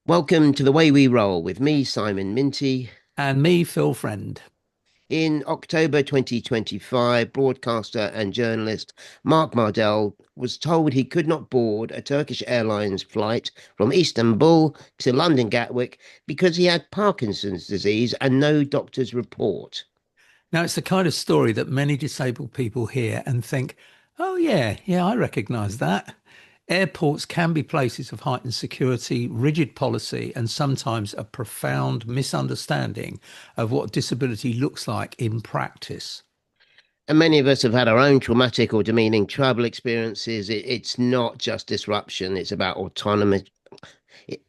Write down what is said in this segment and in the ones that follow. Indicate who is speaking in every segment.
Speaker 1: Welcome to The Way We Roll with me, Simon Minty.
Speaker 2: And me, Phil Friend.
Speaker 1: In October 2025, broadcaster and journalist Mark Mardell was told he could not board a Turkish Airlines flight from Istanbul to London Gatwick because he had Parkinson's disease and no doctor's report.
Speaker 2: Now, it's the kind of story that many disabled people hear and think, oh, yeah, I recognise that. Airports can be places of heightened security, rigid policy, and sometimes a profound misunderstanding of what disability looks like in practice.
Speaker 1: And many of us have had our own traumatic or demeaning travel experiences. It's not just disruption, it's about autonomy.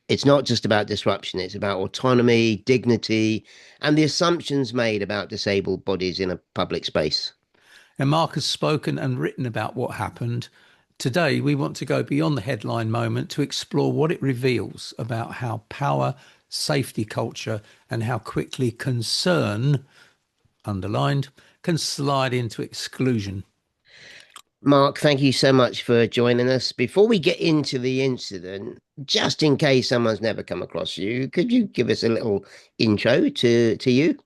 Speaker 1: It's not just about disruption, it's about autonomy, dignity, and the assumptions made about disabled bodies in a public space.
Speaker 2: And Mark has spoken and written about what happened. Today, we want to go beyond the headline moment to explore what it reveals about how power, safety culture, and how quickly concern, underlined, can slide into exclusion.
Speaker 1: Mark, thank you so much for joining us. Before we get into the incident, just in case someone's never come across you, could you give us a little intro to you?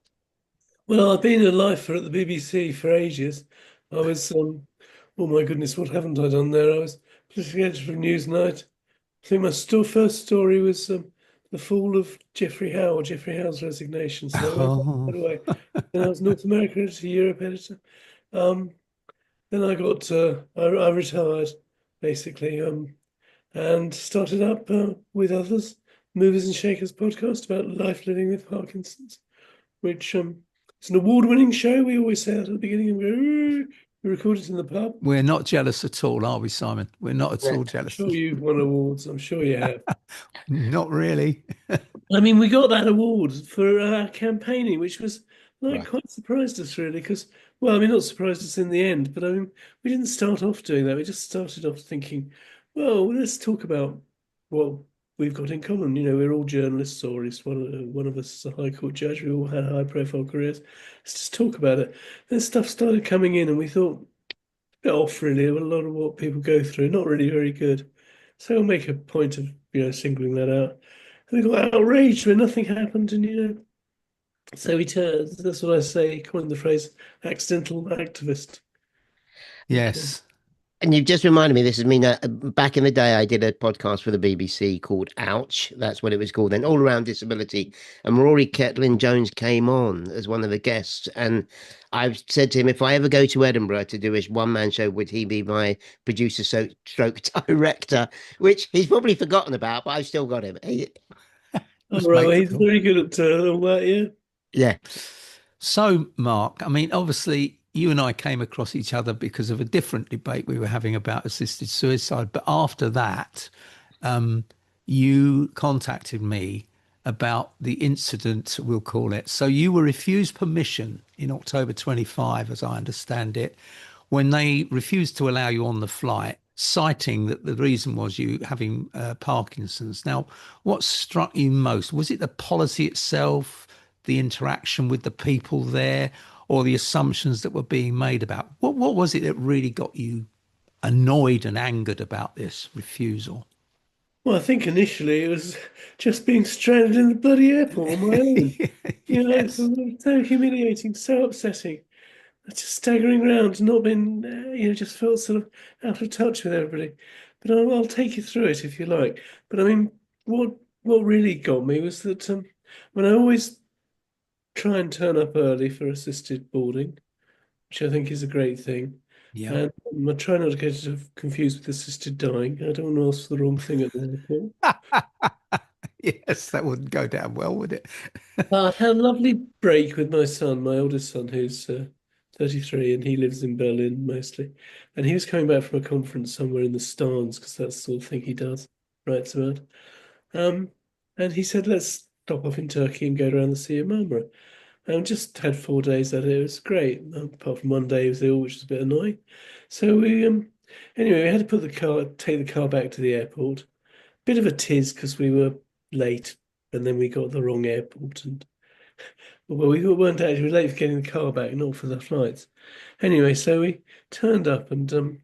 Speaker 3: Well, I've been a lifer at the BBC for ages. I was, oh my goodness, what haven't I done there? I was political editor of Newsnight. I think my first story was the fall of Geoffrey Howe, or Geoffrey Howe's resignation. So that went
Speaker 2: Oh,
Speaker 3: right away. Then I was North American editor, Europe editor. Um, then I retired basically, and started up with others, Movers and Shakers podcast about life living with Parkinson's, which it's an award-winning show. We always say that at the beginning and we go, "Ooh." We record it in the pub.
Speaker 2: we're not jealous at all, are we, Simon? We're not at
Speaker 1: Yeah.
Speaker 2: all
Speaker 3: I'm
Speaker 2: jealous.
Speaker 3: sure you've won awards. I'm sure you have.
Speaker 2: Not really.
Speaker 3: I mean, we got that award for campaigning, which was like
Speaker 1: Right.
Speaker 3: quite surprised us really, because well, I mean, not surprised us in the end, but I mean, we didn't start off doing that. We just started off thinking, well, let's talk about what we've got in common. We're all journalists, or at least one of us is a high court judge. We all had high-profile careers. Let's just talk about it. Then stuff started coming in, and we thought, a bit off really. A lot of what people go through, not really very good. So we'll make a point of singling that out. And we got outraged when nothing happened, and so we turned. That's what I say. Coined the phrase "accidental activist." Okay.
Speaker 2: Yes.
Speaker 1: And you've just reminded me, this is me now. Back in the day, I did a podcast for the BBC called Ouch. That's what it was called. Then All Around Disability. And Rory Ketlin Jones came on as one of the guests. And I've said to him, if I ever go to Edinburgh to do his one man show, would he be my producer, stroke director? Which he's probably forgotten about, but I've still got him.
Speaker 3: All
Speaker 2: Let's
Speaker 3: right. Well,
Speaker 2: make
Speaker 3: he's very good at all that. Yeah.
Speaker 1: Yeah.
Speaker 2: So, Mark, I mean, obviously, you and I came across each other because of a different debate we were having about assisted suicide. But after that, um, you contacted me about the incident, we'll call it. So you were refused permission in October 25, as I understand it, when they refused to allow you on the flight, citing that the reason was you having Parkinson's. Now, what struck you most? Was it the policy itself, the interaction with the people there, or the assumptions that were being made about what was it that really got you annoyed and angered about this refusal?
Speaker 3: Well, I think initially it was just being stranded in the bloody airport on my own.
Speaker 2: Yes.
Speaker 3: It's so humiliating, so upsetting. Just staggering around, not been, just felt sort of out of touch with everybody. But I'll take you through it if you like. But I mean, what really got me was that when I always try and turn up early for assisted boarding, which I think is a great thing,
Speaker 2: Yeah.
Speaker 3: and I try not to get confused with assisted dying. I don't want to ask for the wrong thing at the airport.
Speaker 2: Yes, that wouldn't go down well, would it?
Speaker 3: I had a lovely break with my son, my oldest son, who's 33, and he lives in Berlin mostly. And he was coming back from a conference somewhere in the Stans, because that's the sort of thing he does, writes about. Um, and he said, let's stop off in Turkey and go around the Sea of Marmara. And just had 4 days at it. It was great. Apart from one day he was ill, which was a bit annoying. So anyway, we had to take the car back to the airport. Bit of a tiz because we were late, and then we got the wrong airport, and well, we weren't actually we were late for getting the car back, not for the flights. Anyway, so we turned up, and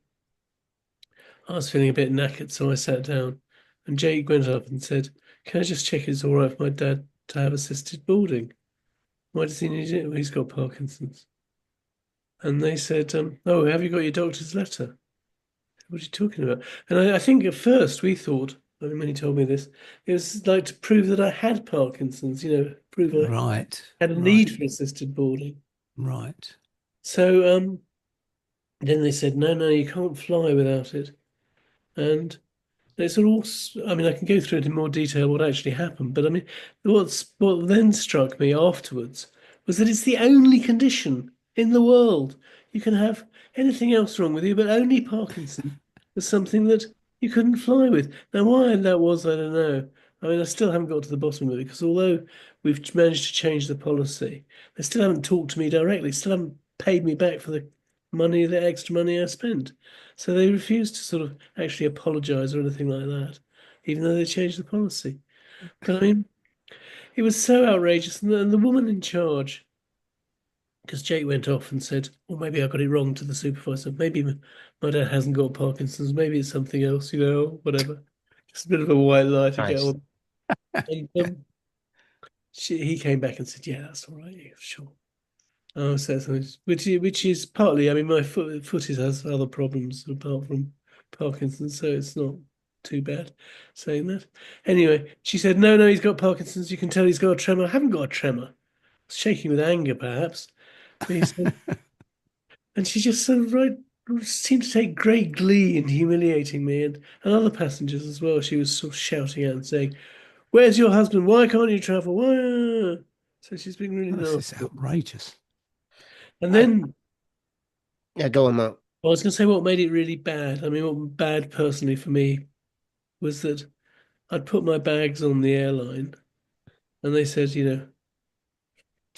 Speaker 3: I was feeling a bit knackered, so I sat down, and Jake went up and said, can I just check it's all right for my dad to have assisted boarding? Why does he need it? Well, he's got Parkinson's. And they said, oh, have you got your doctor's letter? What are you talking about? And I think at first we thought, I mean, when he told me this, it was like to prove that I had Parkinson's, prove I
Speaker 2: Right.
Speaker 3: had a
Speaker 2: Right.
Speaker 3: need for assisted boarding.
Speaker 2: Right.
Speaker 3: So then they said, no, no, you can't fly without it. And it's all, I mean, I can go through it in more detail what actually happened, but I mean, what then struck me afterwards was that it's the only condition in the world. You can have anything else wrong with you, but only Parkinson was something that you couldn't fly with. Now, why that was, I don't know. I mean, I still haven't got to the bottom of it because although we've managed to change the policy, they still haven't talked to me directly, still haven't paid me back for the extra money I spent. So they refused to sort of actually apologise or anything like that, even though they changed the policy. But I mean, it was so outrageous. And the woman in charge, because Jake went off and said, well, maybe I got it wrong to the supervisor. Maybe my dad hasn't got Parkinson's. Maybe it's something else, whatever. Just a bit of a white lie to get
Speaker 1: Christ.
Speaker 3: on. And he came back and said, yeah, that's all right. Yeah, sure. Oh, so which is partly, I mean, my foot has other problems apart from Parkinson's, so it's not too bad saying that. Anyway, she said, no, no, he's got Parkinson's. You can tell he's got a tremor. I haven't got a tremor. I was shaking with anger, perhaps. But he said, and she just sort of seemed to take great glee in humiliating me and other passengers as well. She was sort of shouting out and saying, where's your husband? Why can't you travel? Why? So she's been really
Speaker 2: This is
Speaker 3: nasty.
Speaker 2: outrageous.
Speaker 3: And
Speaker 1: I,
Speaker 3: then
Speaker 1: yeah, go on, Mark.
Speaker 3: I was going to say what made it really bad. I mean, what bad personally for me was that I'd put my bags on the airline and they said, do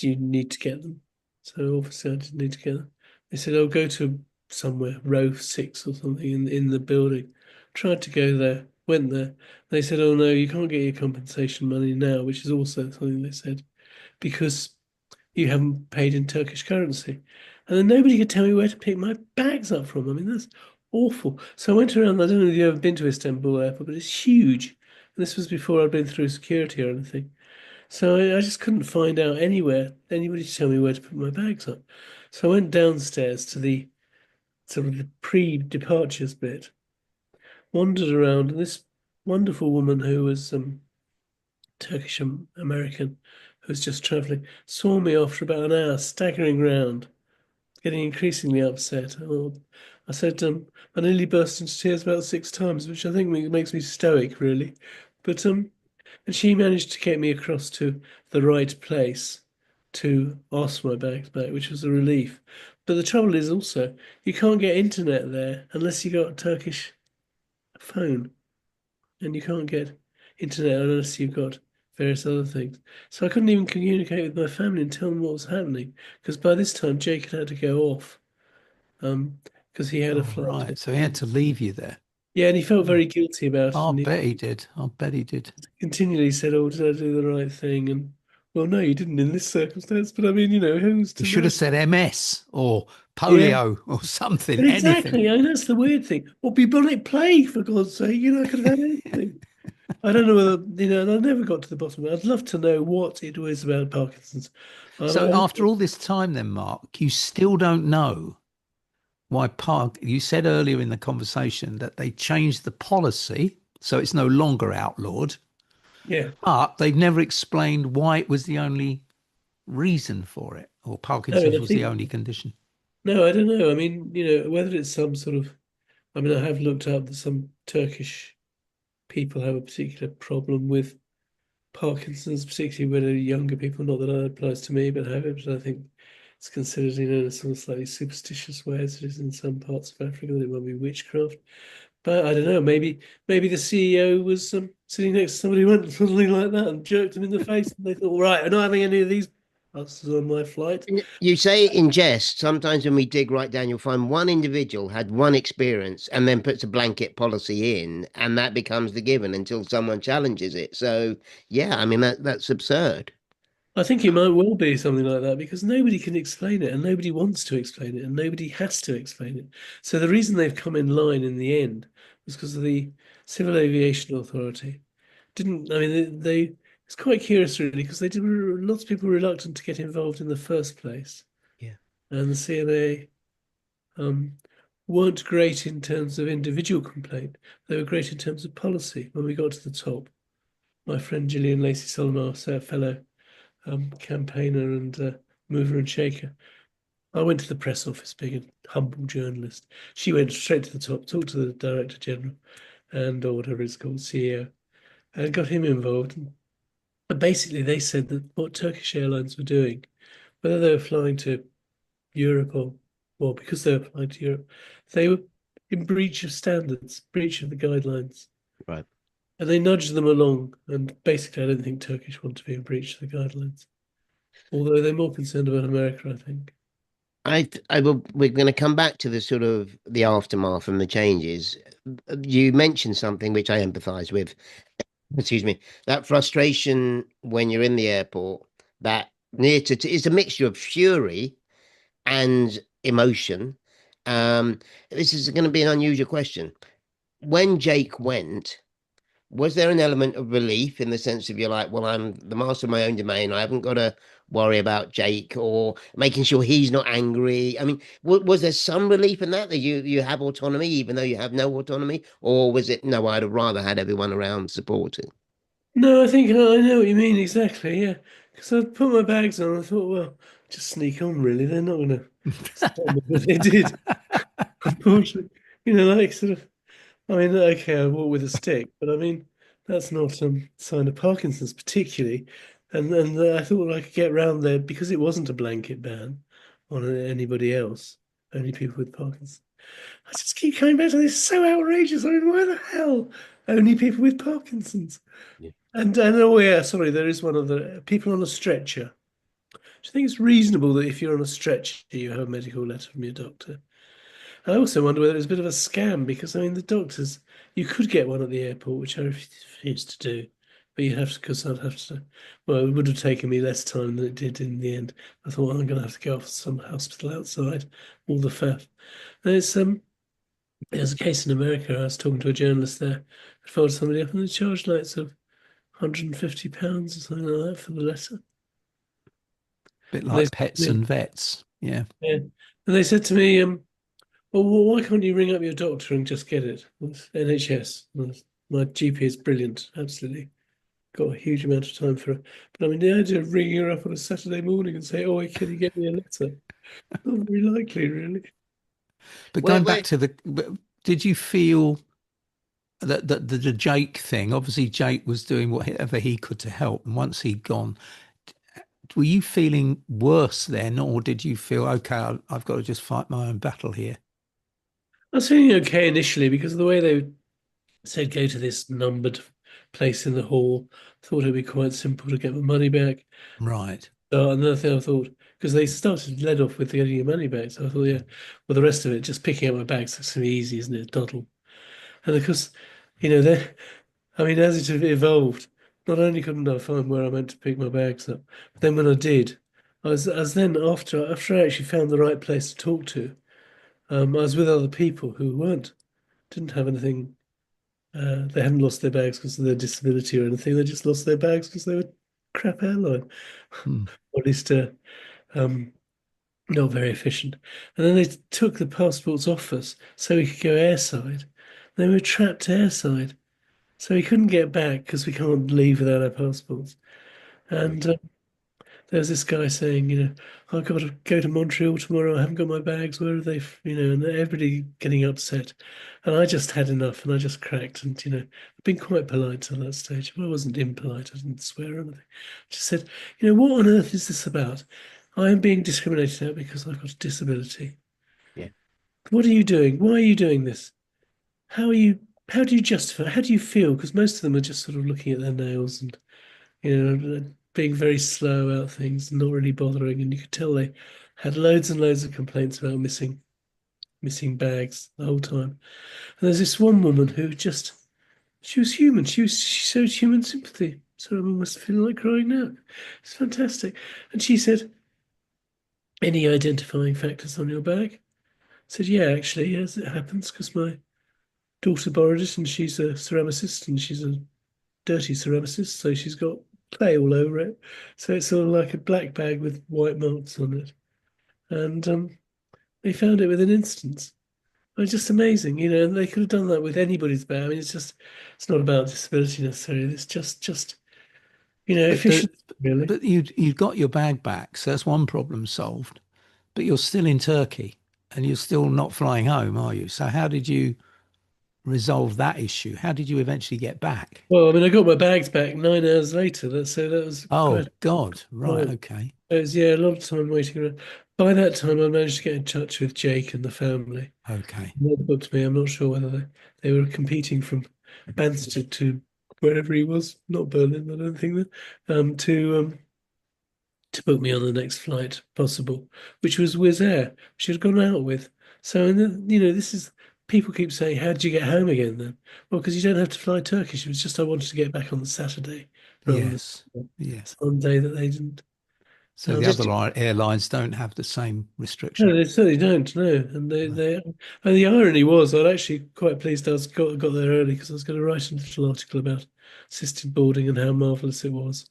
Speaker 3: you need to get them? So obviously I didn't need to get them. They said, oh, go to somewhere, row 6 or something in the building. Tried to go there, went there. They said, oh, no, you can't get your compensation money now, which is also something they said, because you haven't paid in Turkish currency. And then nobody could tell me where to pick my bags up from. I mean, that's awful. So I went around, I don't know if you've ever been to Istanbul airport, but it's huge. And this was before I'd been through security or anything. So I just couldn't find out anybody to tell me where to put my bags up. So I went downstairs to the sort of the pre-departures bit, wandered around, and this wonderful woman who was Turkish American, who was just travelling, saw me after about an hour staggering round, getting increasingly upset. I said, I nearly burst into tears about 6 times, which I think makes me stoic, really. But and she managed to get me across to the right place to ask for my bags back, which was a relief. But the trouble is also you can't get internet there unless you got a Turkish phone, and you can't get internet unless you've got various other things. So I couldn't even communicate with my family and tell them what was happening because by this time Jake had to go off um because he had a
Speaker 2: Oh,
Speaker 3: flight.
Speaker 2: right. So he had to leave you there.
Speaker 3: Yeah, and he felt
Speaker 2: Oh,
Speaker 3: very guilty about it,
Speaker 2: I
Speaker 3: and he
Speaker 2: bet he did. I bet he did.
Speaker 3: continually said, "Oh, did I do the right thing?" And well, no, you didn't in this circumstance. But I mean, who's
Speaker 2: You
Speaker 3: to
Speaker 2: should
Speaker 3: know?
Speaker 2: have said MS or
Speaker 3: Yeah,
Speaker 2: polio or something,
Speaker 3: but
Speaker 2: anything.
Speaker 3: exactly. I mean, that's the weird thing. Or bubonic plague, for God's sake. I could have had anything. I don't know whether and I never got to the bottom of it. I'd love to know what it was about Parkinson's.
Speaker 2: So
Speaker 3: I,
Speaker 2: after all this time, then, Mark, you still don't know why Park. You said earlier in the conversation that they changed the policy, so it's no longer outlawed,
Speaker 3: yeah,
Speaker 2: but they've never explained why it was the only reason for it, or
Speaker 3: no, and
Speaker 2: Parkinson's
Speaker 3: I
Speaker 2: was the
Speaker 3: think
Speaker 2: only condition.
Speaker 3: no, I don't know. I mean, whether it's some sort of. I mean, I have looked up that some Turkish people have a particular problem with Parkinson's, particularly when they're younger people. Not that it applies to me, but have it. But I think it's considered, in a sort of slightly superstitious way, as it is in some parts of Africa, that it might be witchcraft. But I don't know. Maybe the CEO was sitting next to somebody who went something like that and jerked him in the face, and they thought, "All right, I'm not having any of these buses on my flight."
Speaker 1: You say it in jest. Sometimes when we dig right down, you'll find one individual had one experience and then puts a blanket policy in, and that becomes the given until someone challenges it. So, yeah, I mean that's absurd.
Speaker 3: I think it might well be something like that because nobody can explain it and nobody wants to explain it and nobody has to explain it. So the reason they've come in line in the end was because of the Civil Aviation Authority. didn't. I mean, they it's quite curious really because they did lots of people were reluctant to get involved in the first place,
Speaker 1: Yeah.
Speaker 3: and the CMA um, weren't great in terms of individual complaint. They were great in terms of policy. When we got to the top, my friend Gillian Lacey Solomar, a fellow campaigner and mover and shaker. I went to the press office, being a humble journalist. She went straight to the top, talked to the Director General and or whatever it's called, CEO, and got him involved. And basically, they said that what Turkish Airlines were doing, whether they were flying to Europe or, well, because they were flying to Europe, they were in breach of standards, breach of the guidelines.
Speaker 1: Right.
Speaker 3: And they nudged them along. And basically, I don't think Turkish want to be in breach of the guidelines, although they're more concerned about America, I think.
Speaker 1: We're going to come back to the sort of the aftermath and the changes. You mentioned something which I empathise with. Excuse me. That frustration when you're in the airport, that it's a mixture of fury and emotion. This is going to be an unusual question. When Jake went, was there an element of relief in the sense of you're like, well, I'm the master of my own domain. I haven't got to worry about Jake or making sure he's not angry. I mean, was there some relief in that you have autonomy even though you have no autonomy, or was it no? I'd have rather had everyone around supporting.
Speaker 3: No, I think I know what you mean exactly. Yeah, because I put my bags on. I thought, well, just sneak on. Really, they're not going to stop me, but they did. Unfortunately, like sort of. I mean, okay, I walk with a stick, but I mean, that's not sign of Parkinson's particularly. And I thought I could get round there because it wasn't a blanket ban on anybody else, only people with Parkinson's. I just keep coming back to this. So outrageous. I mean, why the hell only people with Parkinson's?
Speaker 1: Yeah.
Speaker 3: And oh yeah, sorry, there is one other people on a stretcher. Do you think it's reasonable that if you're on a stretcher, you have a medical letter from your doctor? I also wonder whether it's a bit of a scam because I mean the doctors, you could get one at the airport, which I refused to do, but you have to because I'd have to. Well, it would have taken me less time than it did in the end. I thought well, I'm going to have to go off to some hospital outside, all the faff. There's a case in America. I was talking to a journalist there. I followed somebody up and they charged like sort of £150 or something like that for the letter.
Speaker 2: Bit
Speaker 3: And they
Speaker 2: like
Speaker 3: said to
Speaker 2: pets
Speaker 3: me,
Speaker 2: and vets. Yeah.
Speaker 3: yeah. And they said to me, well, why can't you ring up your doctor and just get it? Well, it's NHS. My GP is brilliant, absolutely. Got a huge amount of time for it. But I mean, the idea of ringing her up on a Saturday morning and say, oh, can you get me a letter? Not very likely, really.
Speaker 2: But
Speaker 1: Where,
Speaker 2: going back
Speaker 1: where,
Speaker 2: to did you feel that the Jake thing? Obviously, Jake was doing whatever he could to help, and once he'd gone, were you feeling worse then, or did you feel okay? I've got to just fight my own battle here?
Speaker 3: I was feeling okay initially because of the way they said go to this numbered place in the hall. Thought it'd be quite simple to get my money back.
Speaker 2: Right.
Speaker 3: Another thing I thought, because they started led off with getting your money back, so I thought, yeah, well, the rest of it, just picking up my bags, that's gonna be easy, isn't it? Doddle. And of course, they I mean, as it evolved, not only couldn't I find where I meant to pick my bags up, but then when I did, as then after I actually found the right place to talk to, I was with other people who didn't have anything. They hadn't lost their bags because of their disability or anything. They just lost their bags because they were crap airline,
Speaker 2: Hmm.
Speaker 3: or at least um, not very efficient. And then they took the passports off us so we could go airside. Then we were trapped airside. So we couldn't get back because we can't leave without our passports. And there was this guy saying, I've got to go to Montreal tomorrow. I haven't got my bags. Where are they? And everybody getting upset. And I just had enough and I just cracked. And, I've been quite polite to that stage. I wasn't impolite. I didn't swear or anything. I just said, what on earth is this about? I am being discriminated at because I've got a disability.
Speaker 1: yeah.
Speaker 3: What are you doing? Why are you doing this? How are you? How do you justify? How do you feel? Because most of them are just sort of looking at their nails and being very slow about things, not really bothering. And you could tell they had loads and loads of complaints about missing bags the whole time. And there's this one woman who she was human. She showed human sympathy. So I'm almost feeling like crying now. It's fantastic. And she said, "Any identifying factors on your bag?" I said, "Yeah, actually, yes, it happens because my daughter borrowed it, and she's a ceramicist, and she's a dirty ceramicist, so she's got clay all over it. So it's sort of like a black bag with white marks on it. And they found it within instance. It's just amazing, and they could have done that with anybody's bag. I mean, it's not about disability necessarily. It's just
Speaker 2: But the
Speaker 3: efficiency, really.
Speaker 2: but you got your bag back, so that's one problem solved. But you're still in Turkey and you're still not flying home, are you? So how did you resolve that issue? How did you eventually get back?
Speaker 3: Well, I mean, I got my bags back 9 hours later. So that was
Speaker 2: Oh
Speaker 3: quite
Speaker 2: God, right,
Speaker 3: right.
Speaker 2: okay,
Speaker 3: It was, yeah, a lot of time waiting around. By that time, I managed to get in touch with Jake and the family.
Speaker 2: okay.
Speaker 3: They booked me. I'm not sure whether they were competing from Banstead to wherever he was, not Berlin, I don't think that, to book me on the next flight possible, which was Wizz Air, which had gone out with. So, and then, this is people keep saying, "How did you get home again then?" Well, because you don't have to fly Turkish. It was just I wanted to get back on the Saturday rather than
Speaker 2: Yes,
Speaker 3: the
Speaker 2: yeah.
Speaker 3: Sunday that they didn't.
Speaker 2: So the
Speaker 1: Just
Speaker 2: other airlines don't have the same restriction.
Speaker 3: No, they certainly don't. No, and
Speaker 2: No.
Speaker 3: and the irony was, I'd actually quite pleased got there early because I was going to write a little article about assisted boarding and how marvelous it was,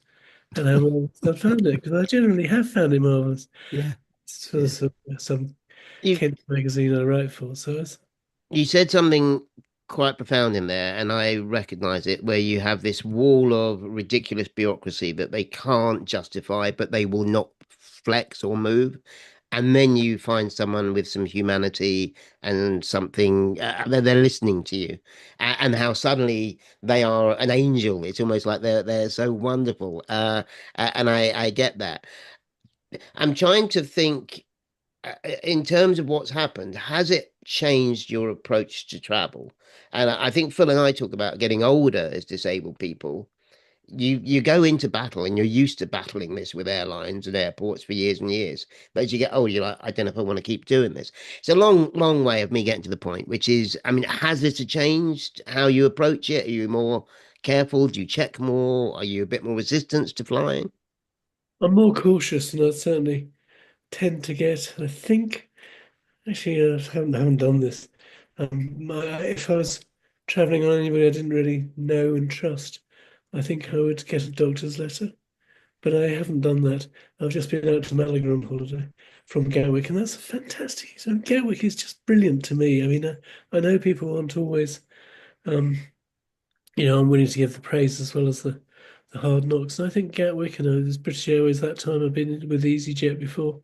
Speaker 3: and how marvelous I found it because I generally have found it marvelous.
Speaker 2: Yeah,
Speaker 3: It's for
Speaker 2: yeah,
Speaker 3: some
Speaker 1: you
Speaker 3: kids magazine I write for, so it's
Speaker 1: you said something quite profound in there, and I recognize it, where you have this wall of ridiculous bureaucracy that they can't justify, but they will not flex or move. And then you find someone with some humanity and something that they're listening to you, and how suddenly they are an angel. It's almost like they're so wonderful. And I get that. I'm trying to think in terms of what's happened, has it changed your approach to travel? And I think Phil and I talk about getting older as disabled people. You go into battle and you're used to battling this with airlines and airports for years and years. But as you get older, you're like, I don't know if I want to keep doing this. It's a long way of me getting to the point, which is, I mean, has this changed how you approach it? Are you more careful? Do you check more? Are you a bit more resistant to flying?
Speaker 3: I'm more cautious, and I certainly tend to get. I think actually, I haven't done this. If I was traveling on anybody I didn't really know and trust, I think I would get a doctor's letter. But I haven't done that. I've just been out to Malaga on holiday from Gatwick, and that's fantastic. So Gatwick is just brilliant to me. I mean, I know people aren't always, um, I'm willing to give the praise as well as the hard knocks. And I think Gatwick, and there's British Airways that time I've been with EasyJet before.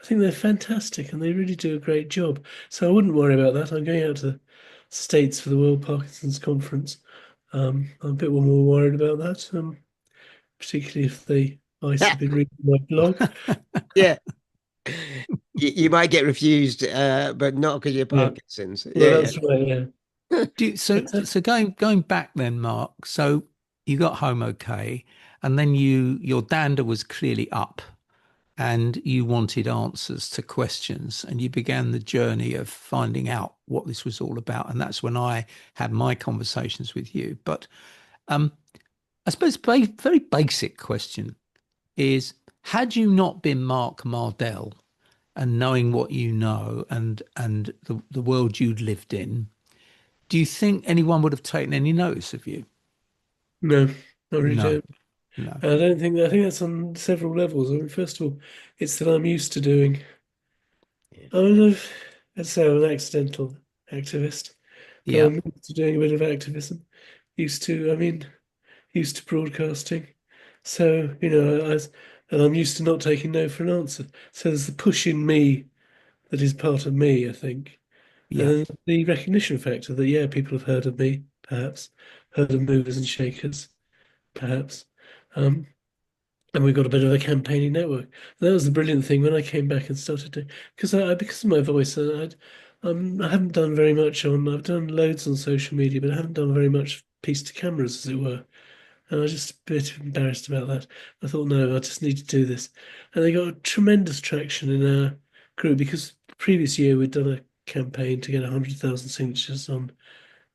Speaker 3: I think they're fantastic, and they really do a great job. So I wouldn't worry about that. I'm going out to the States for the World Parkinson's Conference. I'm a bit more worried about that. Particularly if the ICE have been reading my blog.
Speaker 1: Yeah. You might get refused, but not because you're
Speaker 3: Yeah,
Speaker 1: Parkinson's.
Speaker 3: well,
Speaker 1: Yeah,
Speaker 3: that's right. Yeah,
Speaker 2: so
Speaker 3: but,
Speaker 2: so going back then, Mark. So you got home okay, and then your dander was clearly up, and you wanted answers to questions, and you began the journey of finding out what this was all about. And that's when I had my conversations with you. But um, I suppose very basic question is: had you not been Mark Mardell and knowing what you know and the world you'd lived in, do you think anyone would have taken any notice of you?
Speaker 3: no, I really
Speaker 2: No,
Speaker 3: don't.
Speaker 2: no.
Speaker 3: I don't think I think that's on several levels. I mean, first of all, it's that I'm used to doing. I mean, let's say I'm an accidental activist, but
Speaker 2: Yeah,
Speaker 3: I'm used to doing a bit of activism. I mean, used to broadcasting. So, and I'm used to not taking no for an answer. So there's the push in me that is part of me, I think. And
Speaker 2: yeah,
Speaker 3: then the recognition factor that, yeah, people have heard of me, perhaps, heard of movers and shakers, perhaps. Um, and we've got a bit of a campaigning network. And that was the brilliant thing when I came back and started to, because of my voice, I haven't done very much I've done loads on social media, but I haven't done very much piece to cameras, as it were. And I was just a bit embarrassed about that. I thought, no, I just need to do this. And they got tremendous traction in our group because the previous year we'd done a campaign to get 100,000 signatures on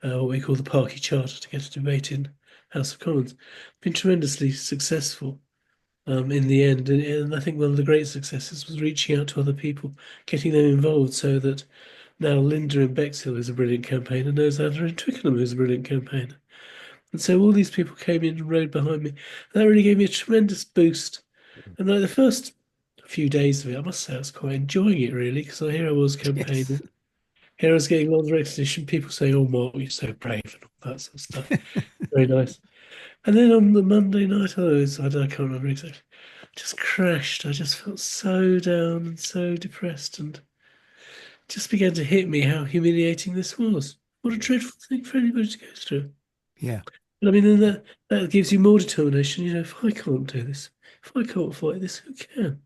Speaker 3: what we call the Parky Charter to get a debate in House of Commons. Been tremendously successful in the end. And I think one of the great successes was reaching out to other people, getting them involved so that now Linda in Bexhill is a brilliant campaigner, knows Anna in Twickenham who's a brilliant campaigner. And so all these people came in and rode behind me. And that really gave me a tremendous boost. And like the first few days of it, I must say I was quite enjoying it really, because here I was
Speaker 2: Yes.
Speaker 3: campaigning. Here I was getting a lot of recognition, people saying, "Oh, Mark, you're so brave," and all that sort of stuff. Very nice. And then on the Monday night, I can't remember exactly, just crashed. I just felt so down and so depressed, and just began to hit me how humiliating this was. What a dreadful thing for anybody to go through.
Speaker 2: Yeah.
Speaker 3: But I mean, then that gives you more determination. You know, if I can't do this, if I can't fight this, who can?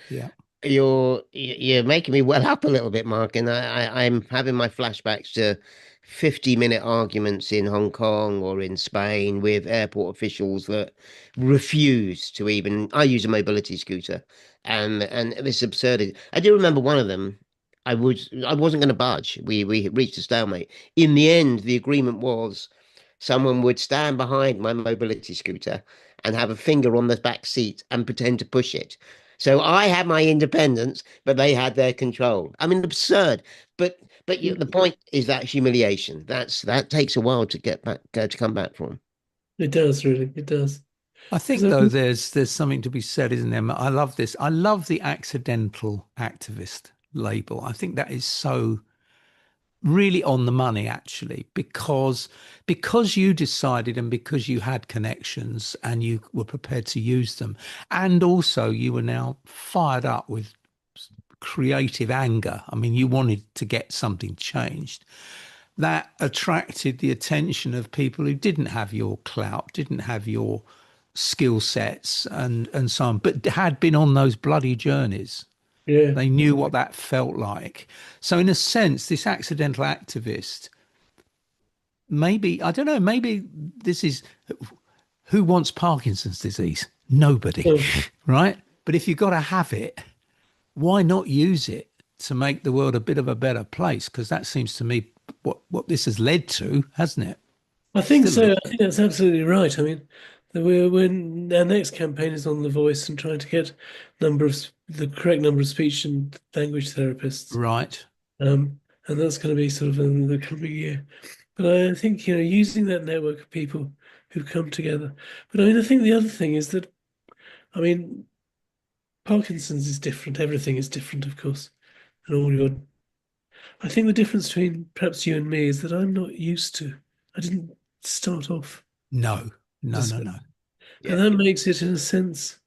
Speaker 2: Yeah.
Speaker 1: You're making me well up a little bit, Mark, and I'm having my flashbacks to 50-minute arguments in Hong Kong or in Spain with airport officials that refuse to even. I use a mobility scooter, and this absurdity. I do remember one of them. I wasn't going to budge. We reached a stalemate. In the end, the agreement was someone would stand behind my mobility scooter and have a finger on the back seat and pretend to push it. So I had my independence, but they had their control. I mean, absurd. But the point is that humiliation. That takes a while to get back to come back from.
Speaker 3: It does, really. It does.
Speaker 2: I
Speaker 3: Because
Speaker 2: think though there's something to be said, isn't there? I love this. I love the accidental activist label. I think that is so really on the money actually, because you decided and because you had connections and you were prepared to use them, and also you were now fired up with creative anger. I mean, you wanted to get something changed. That attracted the attention of people who didn't have your clout, didn't have your skill sets and so on, but had been on those bloody journeys.
Speaker 3: yeah,
Speaker 2: They knew what that felt like. So in a sense, this accidental activist, maybe, I don't know, maybe this is who wants Parkinson's disease? Nobody,
Speaker 3: no,
Speaker 2: right? But if you've got to have it, why not use it to make the world a bit of a better place? Because that seems to me what this has led to, hasn't it?
Speaker 3: I think
Speaker 2: Still
Speaker 3: so.
Speaker 2: is.
Speaker 3: I think that's absolutely right. I mean, when our next campaign is on The Voice and trying to get the correct number of speech and language therapists,
Speaker 2: Right.
Speaker 3: and that's going to be sort of in the coming year. But I think, using that network of people who've come together. But I mean, I think the other thing is that, I mean, Parkinson's is different. Everything is different, of course, and all your. I think the difference between perhaps you and me is that I'm not used to. I didn't start off
Speaker 2: No, no, no,
Speaker 3: disability.
Speaker 2: no.
Speaker 3: And
Speaker 1: Yeah.
Speaker 3: that makes it, in a sense,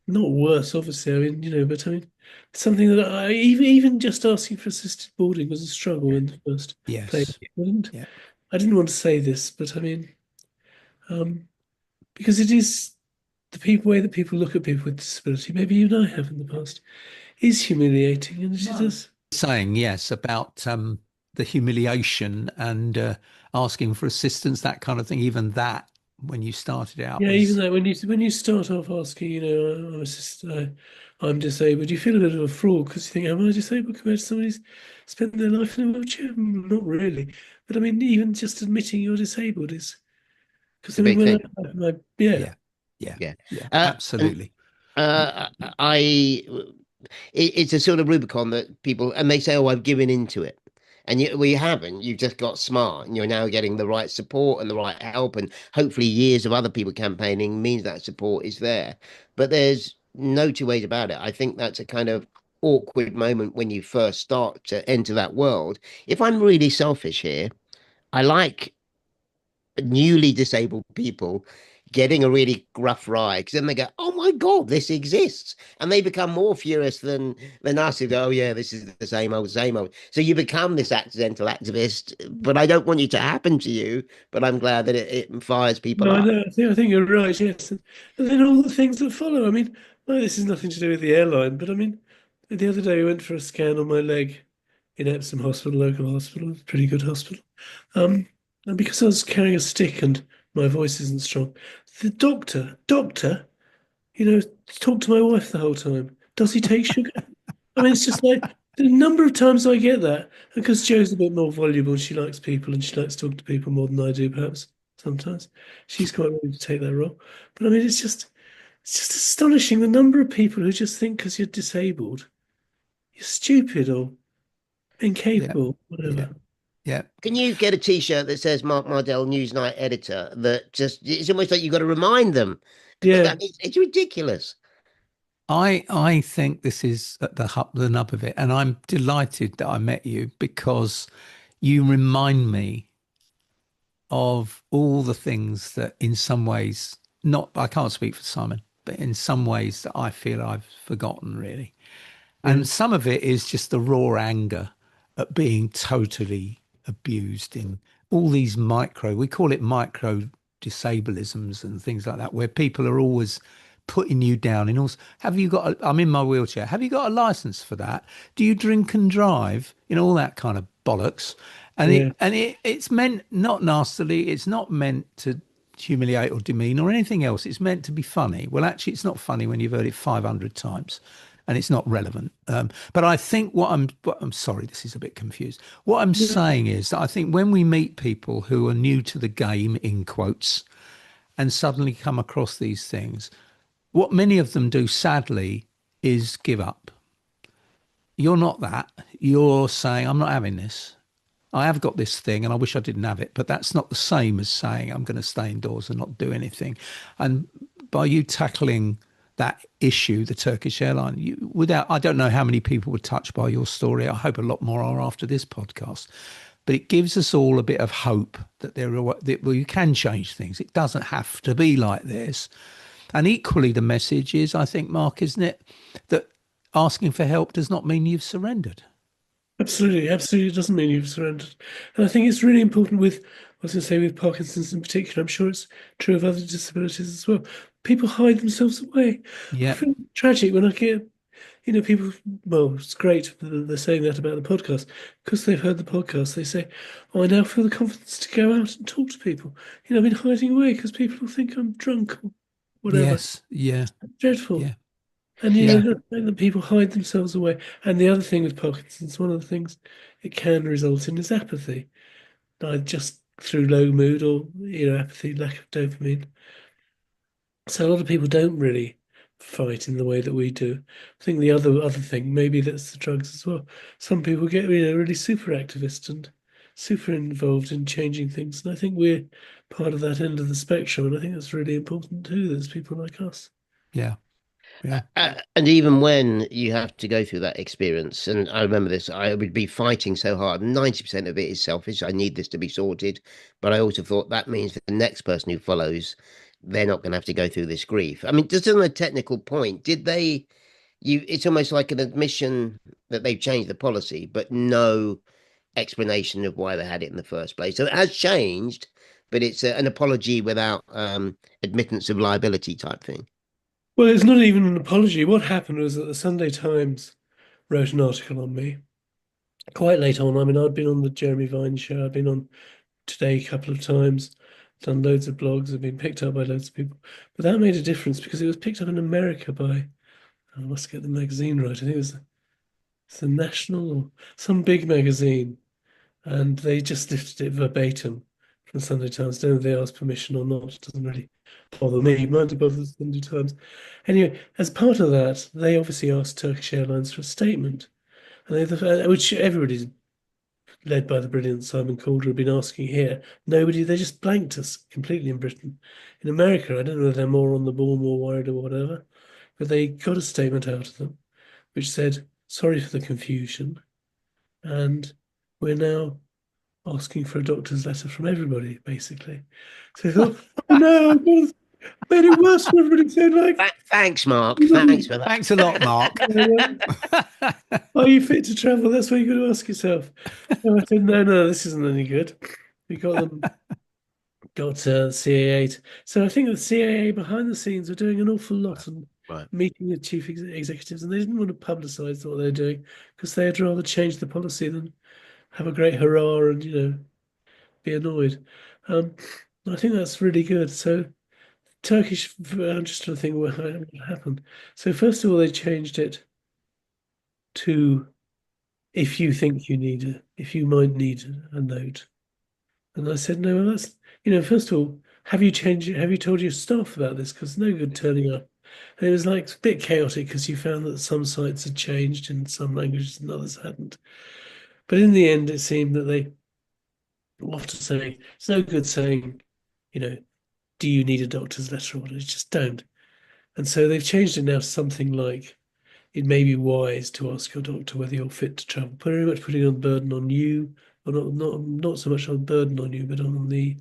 Speaker 3: not worse, obviously. I mean, but I mean, something that even just asking for assisted boarding was a struggle in the first place.
Speaker 2: Yes.
Speaker 3: I didn't,
Speaker 2: Yeah.
Speaker 3: I didn't want to say this, but I mean, um, because it is the way that people look at people with disability, maybe you and I have in the past, is humiliating, and it does.
Speaker 2: Saying yes about the humiliation and asking for assistance, that kind of thing. Even that, when you started out,
Speaker 3: Yeah, even
Speaker 2: was
Speaker 3: though when you start off asking, I'm disabled, you feel a bit of a fraud because you think, am I disabled compared to somebody who's spent their life in a wheelchair? Not really. But I mean, even just admitting you're disabled is because
Speaker 1: It's a
Speaker 3: I mean,
Speaker 1: big
Speaker 3: when
Speaker 1: thing.
Speaker 3: yeah,
Speaker 2: yeah, yeah,
Speaker 1: Yeah.
Speaker 2: yeah,
Speaker 1: And
Speaker 2: absolutely.
Speaker 1: I it's a sort of Rubicon that people and they say, "Oh, I've given into it," and well, you haven't. You've just got smart, and you're now getting the right support and the right help, and hopefully, years of other people campaigning means that support is there. But there's no two ways about it. I think that's a kind of awkward moment when you first start to enter that world. If I'm really selfish here, I like newly disabled people getting a really gruff ride because then they go, "Oh my God, this exists," and they become more furious than us who go, "Oh yeah, this is the same old." So you become this accidental activist, but I don't want you to happen to you. But I'm glad that it fires people
Speaker 3: no, I
Speaker 1: up.
Speaker 3: know. I think you're right. Yes, and then all the things that follow. I mean, no, this is nothing to do with the airline, but I mean, the other day I went for a scan on my leg in Epsom Hospital, local hospital, pretty good hospital. And because I was carrying a stick and my voice isn't strong, the doctor, talked to my wife the whole time. Does he take sugar? I mean, it's just like the number of times I get that, because Joe's a bit more voluble, she likes people and she likes talking to people more than I do, perhaps sometimes. She's quite ready to take that role. But I mean, it's just astonishing the number of people who just think because you're disabled, you're stupid or
Speaker 2: Yeah,
Speaker 3: incapable,
Speaker 2: yeah,
Speaker 3: whatever.
Speaker 2: Yeah.
Speaker 1: Can you get a T-shirt that says Mark Mardell Newsnight Editor? That just it's almost like you've got to remind them.
Speaker 3: Yeah,
Speaker 1: It's ridiculous.
Speaker 2: I think this is at the nub of it, and I'm delighted that I met you because you remind me of all the things that, in some ways, not I can't speak for Simon, but in some ways that I feel I've forgotten really.
Speaker 3: yeah,
Speaker 2: And some of it is just the raw anger at being totally abused in all these we call it micro disableisms and things like that, where people are always putting you down in all. Have you got, I'm in my wheelchair. Have you got a license for that? Do you drink and drive? All that kind of bollocks. And
Speaker 3: yeah.
Speaker 2: it's meant not nastily. It's not meant to humiliate or demean or anything else. It's meant to be funny. Well, actually, it's not funny when you've heard it 500 times and it's not relevant. But I think what I'm sorry, this is a bit confused. What I'm saying is that I think when we meet people who are new to the game, in quotes, and suddenly come across these things, what many of them do, sadly, is give up. You're not that. You're saying, I'm not having this. I have got this thing and I wish I didn't have it, but that's not the same as saying I'm going to stay indoors and not do anything. And by you tackling that issue, the Turkish airline, I don't know how many people were touched by your story. I hope a lot more are after this podcast. But it gives us all a bit of hope that you can change things. It doesn't have to be like this. And equally, the message is, I think, Mark, isn't it, that asking for help does not mean you've surrendered.
Speaker 3: Absolutely, absolutely. It doesn't mean you've surrendered. And I think it's really important with, I was going to say with Parkinson's in particular, I'm sure it's true of other disabilities as well. People hide themselves away. I
Speaker 2: Yeah.
Speaker 3: feel tragic when I get, people, well, it's great that they're saying that about the podcast because they've heard the podcast. They say, oh, I now feel the confidence to go out and talk to people. I've been hiding away because people will think I'm drunk or whatever.
Speaker 2: Yes. Yeah.
Speaker 3: Dreadful.
Speaker 2: Yeah.
Speaker 3: And
Speaker 2: Yeah.
Speaker 3: the fact that people hide themselves away. And the other thing with Parkinson's, one of the things it can result in is apathy, either just through low mood or apathy, lack of dopamine. So a lot of people don't really fight in the way that we do. I think the other thing, maybe that's the drugs as well. Some people get really super activist and super involved in changing things, and I think we're part of that end of the spectrum. And I think that's really important too. There's people like us.
Speaker 2: Yeah. Yeah.
Speaker 1: And even when you have to go through that experience, and I remember this, I would be fighting so hard. 90% of it is selfish. I need this to be sorted. But I also thought that means the next person who follows, they're not going to have to go through this grief. I mean, just on a technical point, it's almost like an admission that they've changed the policy, but no explanation of why they had it in the first place. So it has changed, but it's an apology without admittance of liability type thing.
Speaker 3: Well, it's not even an apology. What happened was that the Sunday Times wrote an article on me quite late on. I mean, I'd been on the Jeremy Vine show. I'd been on Today a couple of times, done loads of blogs, have been picked up by loads of people. But that made a difference because it was picked up in America by, I must get the magazine right. I think it's the National or some big magazine. And they just lifted it verbatim from the Sunday Times. Don't know if they asked permission or not. It doesn't really bother me. It might bother the Sunday Times. Anyway, as part of that, they obviously asked Turkish Airlines for a statement, and which everybody's led by the brilliant Simon Calder have been asking here. Nobody, they just blanked us completely in Britain. In America, I don't know if they're more on the ball, more worried or whatever, but they got a statement out of them which said, sorry for the confusion, and we're now asking for a doctor's letter from everybody, basically. So I thought, oh no, I've made it worse for everybody. So like,
Speaker 1: Thanks, Mark. Thanks for that.
Speaker 2: Thanks a lot, Mark.
Speaker 3: are you fit to travel? That's what you've got to ask yourself. So I said, no, this isn't any good. We got CAA. So I think the CAA behind the scenes are doing an awful lot and
Speaker 1: Right.
Speaker 3: meeting with chief executives, and they didn't want to publicise what they're doing because they'd rather change the policy than have a great hurrah and be annoyed. I think that's really good. So Turkish, I'm just trying to think what happened. So first of all, they changed it to if you think if you might need a note. And I said, no, well, that's, first of all, have you changed it? Have you told your staff about this? Because no good turning up. And it was like a bit chaotic because you found that some sites had changed in some languages and others hadn't. But in the end, it seemed that they often saying, it's no good saying, you know, do you need a doctor's letter order? You just don't. And so they've changed it now to something like, it may be wise to ask your doctor whether you're fit to travel. Very much putting on burden on you, or not so much on burden on you, but on the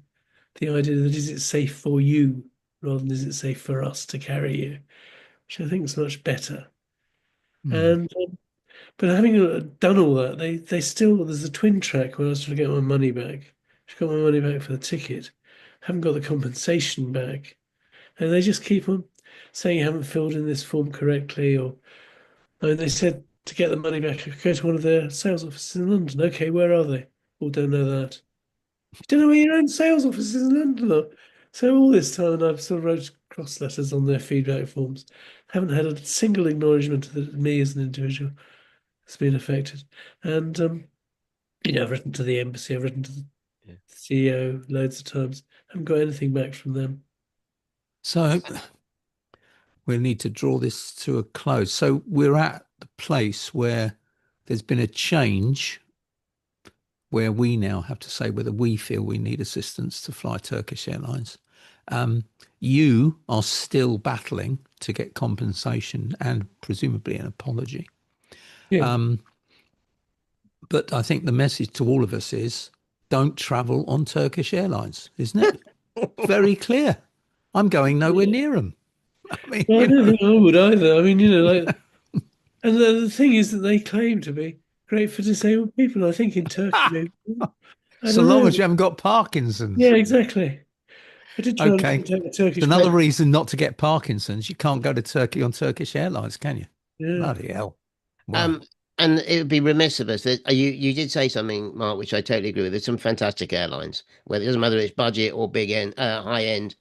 Speaker 3: idea that is it safe for you rather than is it safe for us to carry you, which I think is much better.
Speaker 2: Mm.
Speaker 3: And but having done all that, they still there's a twin track where I was trying to get my money back. I got my money back for the ticket, haven't got the compensation back, and they just keep on saying you haven't filled in this form correctly, or and they said to get the money back, go to one of their sales offices in London. Okay, where are they? Well, don't know that. You don't know where your own sales offices in London are. So all this time, I've sort of wrote cross letters on their feedback forms. Haven't had a single acknowledgement that me as an individual has been affected. And I've written to the embassy, I've written to the
Speaker 1: Yeah.
Speaker 3: CEO loads of times. Haven't got anything back from them.
Speaker 2: So we'll need to draw this to a close. So we're at the place where there's been a change where we now have to say whether we feel we need assistance to fly Turkish Airlines. You are still battling to get compensation and presumably an apology.
Speaker 3: Yeah.
Speaker 2: But I think the message to all of us is don't travel on Turkish Airlines, isn't it? Very clear. I'm going nowhere
Speaker 3: Yeah.
Speaker 2: near them. I mean,
Speaker 3: Well, I don't think I would either. I mean, like, and the thing is that they claim to be great for disabled people. I think in Turkey, I
Speaker 2: so
Speaker 3: don't
Speaker 2: long as
Speaker 3: know.
Speaker 2: you haven't got
Speaker 3: Yeah,
Speaker 2: Parkinson's.
Speaker 3: exactly. I did try and
Speaker 2: Okay.
Speaker 3: contact the
Speaker 2: It's
Speaker 3: Turkish
Speaker 2: another
Speaker 3: med.
Speaker 2: reason not to get Parkinson's. You can't go to Turkey on Turkish Airlines, can you?
Speaker 3: Yeah.
Speaker 2: Bloody hell. Wow.
Speaker 1: Um, and it would be remiss of us that you did say something, Mark, which I totally agree with. There's some fantastic airlines, whether it doesn't matter if it's budget or big end, high end.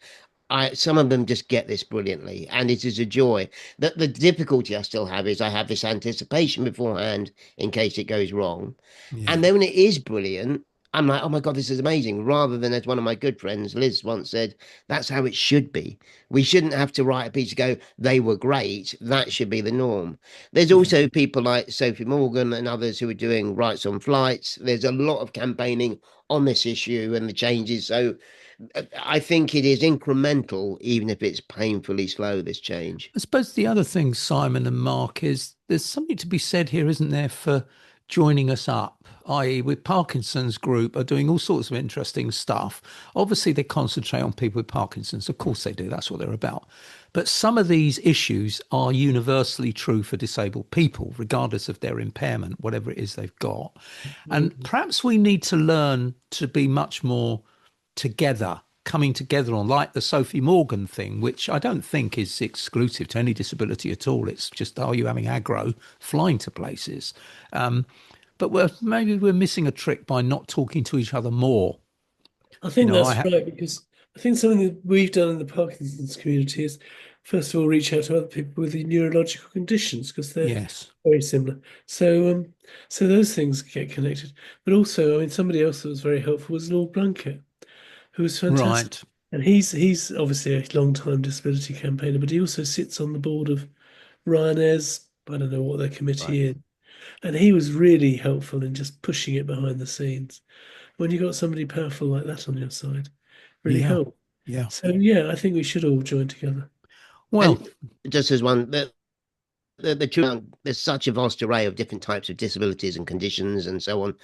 Speaker 1: Some of them just get this brilliantly, and it is a joy. The difficulty I still have is I have this anticipation beforehand in case it goes wrong. And
Speaker 2: Yeah.
Speaker 1: then when it is brilliant, I'm like, oh my God, this is amazing. Rather than, as one of my good friends, Liz, once said, that's how it should be. We shouldn't have to write a piece to go, they were great. That should be the norm. There's
Speaker 3: Yeah.
Speaker 1: also people like Sophie Morgan and others who are doing rights on flights. There's a lot of campaigning on this issue and the changes. So I think it is incremental, even if it's painfully slow, this change.
Speaker 2: I suppose the other thing, Simon and Mark, is there's something to be said here, isn't there, for joining us up, i.e., with Parkinson's group are doing all sorts of interesting stuff. Obviously, they concentrate on people with Parkinson's. Of course they do. That's what they're about. But some of these issues are universally true for disabled people, regardless of their impairment, whatever it is they've got. And
Speaker 3: Mhm.
Speaker 2: perhaps we need to learn to be much more together, coming together on, like the Sophie Morgan thing, which I don't think is exclusive to any disability at all. It's just, are you having aggro flying to places? But maybe we're missing a trick by not talking to each other more.
Speaker 3: I
Speaker 2: You
Speaker 3: think
Speaker 2: know,
Speaker 3: that's right because I think something that we've done in the Parkinson's community is, first of all, reach out to other people with the neurological conditions because they're
Speaker 2: yes,
Speaker 3: very similar. So those things get connected. But also, I mean, somebody else that was very helpful was Lord Blunkett, who was fantastic.
Speaker 2: right,
Speaker 3: And he's obviously a long-time disability campaigner, but he also sits on the board of Ryanair's, I don't know what their
Speaker 1: Right.
Speaker 3: committee is. And he was really helpful in just pushing it behind the scenes. When you got somebody powerful like that on your side, really
Speaker 2: yeah,
Speaker 3: help.
Speaker 2: yeah.
Speaker 3: So yeah, I think we should all join together.
Speaker 2: Well,
Speaker 1: And just as one, the truth, there's such a vast array of different types of disabilities and conditions and so on.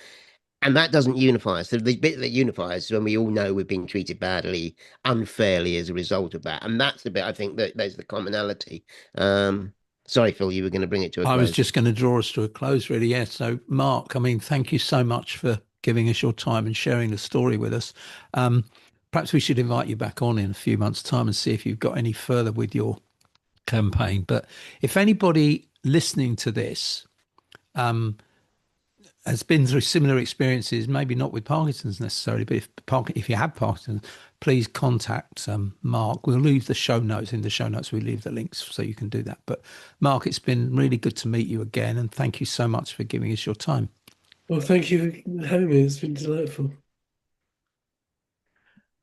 Speaker 1: And that doesn't unify us. The bit that unifies is when we all know we've been treated badly, unfairly as a result of that. And that's the bit I think that there's the commonality. Sorry, Phil, you were going to bring it to a
Speaker 2: I was
Speaker 1: close.
Speaker 2: just going to draw us to a close, really. Yes. So, Mark, I mean, thank you so much for giving us your time and sharing the story with us. Um, Perhaps we should invite you back on in a few months' time and see if you've got any further with your campaign. But if anybody listening to this has been through similar experiences, maybe not with Parkinson's necessarily, but if you have Parkinson's, please contact Mark. We'll leave the show notes. In the show notes, we leave the links so you can do that. But Mark, it's been really good to meet you again, and thank you so much for giving us your time.
Speaker 3: Well, thank you for having me. It's been delightful.